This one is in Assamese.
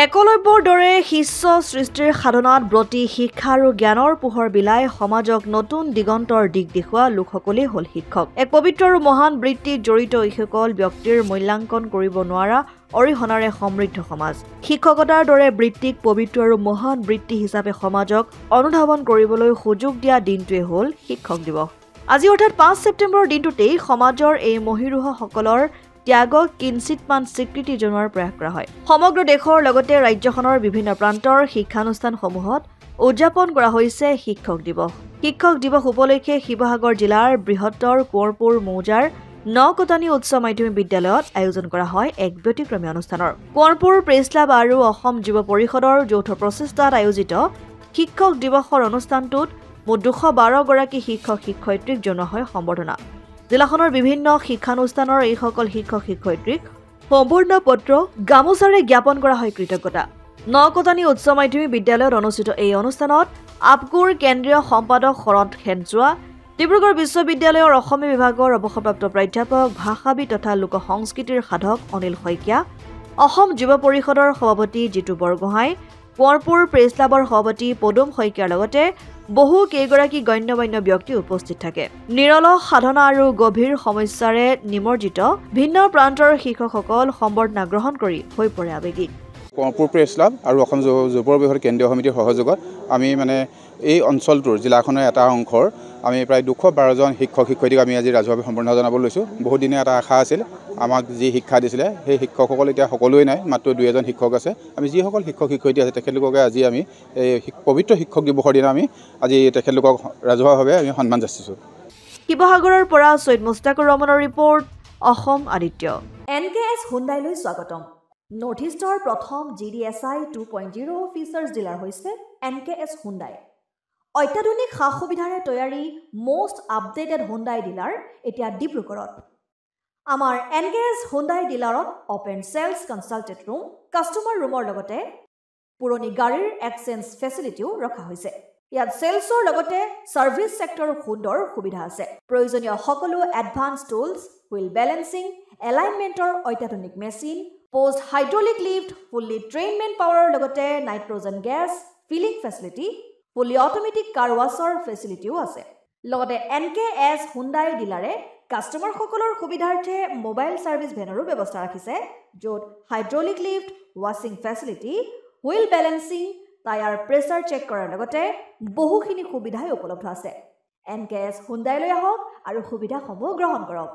একলব্যৰ দৰে শিষ্য সৃষ্টিৰ সাধনাত ব্ৰতী শিক্ষা আৰু জ্ঞানৰ পোহৰ বিলাই সমাজক নতুন দিগন্তৰ দিশ দেখুওৱা লোকসকলেই হ'ল শিক্ষক। এক পবিত্ৰ আৰু মহান বৃত্তিত জড়িত এইসকল ব্যক্তিৰ মূল্যাংকন কৰিব নোৱাৰা অৰিহণাৰে সমৃদ্ধ সমাজ। শিক্ষকতাৰ দৰে বৃত্তিক পবিত্ৰ আৰু মহান বৃত্তি হিচাপে সমাজক অনুধাৱন কৰিবলৈ সুযোগ দিয়া দিনটোৱে হ'ল শিক্ষক দিৱস। আজি অৰ্থাৎ ৫ ছেপ্টেম্বৰৰ দিনটোতেই সমাজৰ এই মহিৰুহসকলৰ ত্যাগক কিঞ্চিতমান স্বীকৃতি জনোৱাৰ প্ৰয়াস কৰা হয়। সমগ্ৰ দেশৰ লগতে ৰাজ্যখনৰ বিভিন্ন প্ৰান্তৰ শিক্ষানুষ্ঠানসমূহত উদযাপন কৰা হৈছে শিক্ষক দিৱস। শিক্ষক দিৱস উপলক্ষে শিৱসাগৰ জিলাৰ বৃহত্তৰ কোঁৱৰপুৰ মৌজাৰ নকটানী উচ্চ মাধ্যমিক বিদ্যালয়ত আয়োজন কৰা হয় এক ব্যতিক্ৰমী অনুষ্ঠানৰ। কোঁৱৰপুৰ প্ৰেছ ক্লাব আৰু অসম যুৱ পৰিষদৰ যৌথ প্ৰচেষ্টাত আয়োজিত শিক্ষক দিৱসৰ অনুষ্ঠানটোত মুঠ ২১২ গৰাকী শিক্ষক শিক্ষয়িত্ৰীক জনোৱা হয় সম্বৰ্ধনা। জিলাখনৰ বিভিন্ন শিক্ষানুষ্ঠানৰ এইসকল শিক্ষক শিক্ষয়িত্ৰীক সম্পূৰ্ণ পত্ৰ গামোচাৰে জ্ঞাপন কৰা হয় কৃতজ্ঞতা। নকটানী উচ্চ মাধ্যমিক বিদ্যালয়ত অনুষ্ঠিত এই অনুষ্ঠানত আপকুৰ কেন্দ্ৰীয় সম্পাদক শৰৎ সেনচোৱা, ডিব্ৰুগড় বিশ্ববিদ্যালয়ৰ অসমীয়া বিভাগৰ অৱসৰপ্ৰাপ্ত প্ৰাধ্যাপক ভাষাবিদ তথা লোক সংস্কৃতিৰ সাধক অনিল শইকীয়া, অসম যুৱ পৰিষদৰ সভাপতি জিতু বৰগোহাঁই, কোঁৱৰপুৰ প্ৰেছ ক্লাবৰ সভাপতি পদুম শইকীয়াৰ লগতে বহু কেইগৰাকী গণ্যমান্য ব্যক্তি উপস্থিত থাকে। নিৰলস সাধনা আৰু গভীৰ সমস্যাৰে নিমজ্জিত ভিন্ন প্ৰান্তৰ শিক্ষকসকল সম্বৰ্ধনা গ্ৰহণ কৰি হৈ পৰে আৱেগিক। কোঁৱৰপুৰ প্ৰেছ ক্লাব আৰু অসম যুৱ পৰিষদ কেন্দ্ৰীয় সমিতিৰ সহযোগত আমি এই অঞ্চলটোৰ জিলাখনৰ এটা অংশৰ আমি প্ৰায় ২১২জন শিক্ষক শিক্ষয়িত্ৰীক আমি আজি ৰাজহুৱাভাৱে সম্বৰ্ধনা জনাব লৈছোঁ। বহুদিনে এটা আশা আছিল, আমাক যি শিক্ষা দিছিলে সেই শিক্ষকসকল এতিয়া সকলোৱে নাই, মাত্ৰ ২-এজন শিক্ষক আছে। আমি যিসকল শিক্ষক শিক্ষয়িত্ৰী আছে তেখেতলোককে আজি আমি এই পবিত্ৰ শিক্ষক দিৱসৰ দিনা আমি আজি তেখেতলোকক ৰাজহুৱাভাৱে আমি সন্মান যাচিছোঁ। শিৱসাগৰৰ পৰা চৈয়দ মুস্তাকুৰ ৰহমানৰ ৰিপৰ্ট, অসম আদিত্য। NKS হুণ্ডাইলৈ স্বাগতম। নৰ্থ ইষ্টৰ প্ৰথম GDSI 2.0 ফিচাৰ্ছ ডিলাৰ হৈছে NKS হুণ্ডাই। অত্যাধুনিক সা সুবিধাৰে তৈয়াৰী মষ্ট আপডেটেড হুণ্ডাই ডিলাৰ এতিয়া ডিব্ৰুগড়ত। আমাৰ NKS হুণ্ডাই ডিলাৰত open sales consulted room, customer ৰুমৰ লগতে পুৰণি গাড়ীৰ এক্সচেঞ্জ ফেচিলিটিও ৰখা হৈছে। ইয়াত চেলছৰ লগতে ছাৰ্ভিচ ছেক্টৰৰ সুন্দৰ সুবিধা আছে। প্ৰয়োজনীয় সকলো এডভান্স টুলছ, হুইল বেলেন্সিং, এলাইনমেণ্টৰ অত্যাধুনিক machine, post hydraulic lift, fully ট্ৰেইনমেণ্ট পাৱাৰৰ লগতে nitrogen gas filling facility, fully automatic car ৱাছৰ ফেচিলিটিও আছে। লগতে NKS হুণ্ডাই ডিলাৰে কাষ্টমাৰসকলৰ সুবিধাৰ্থে মোবাইল ছাৰ্ভিচ ভেনৰো ব্যৱস্থা ৰাখিছে, য'ত হাইড্ৰলিক লিফ্ট, ৱাছিং facility, wheel balancing, tyre pressure check কৰাৰ লগতে বহুখিনি সুবিধাই উপলব্ধ আছে। NKS হুণ্ডাইলৈ আহক আৰু সুবিধাসমূহ গ্ৰহণ কৰক।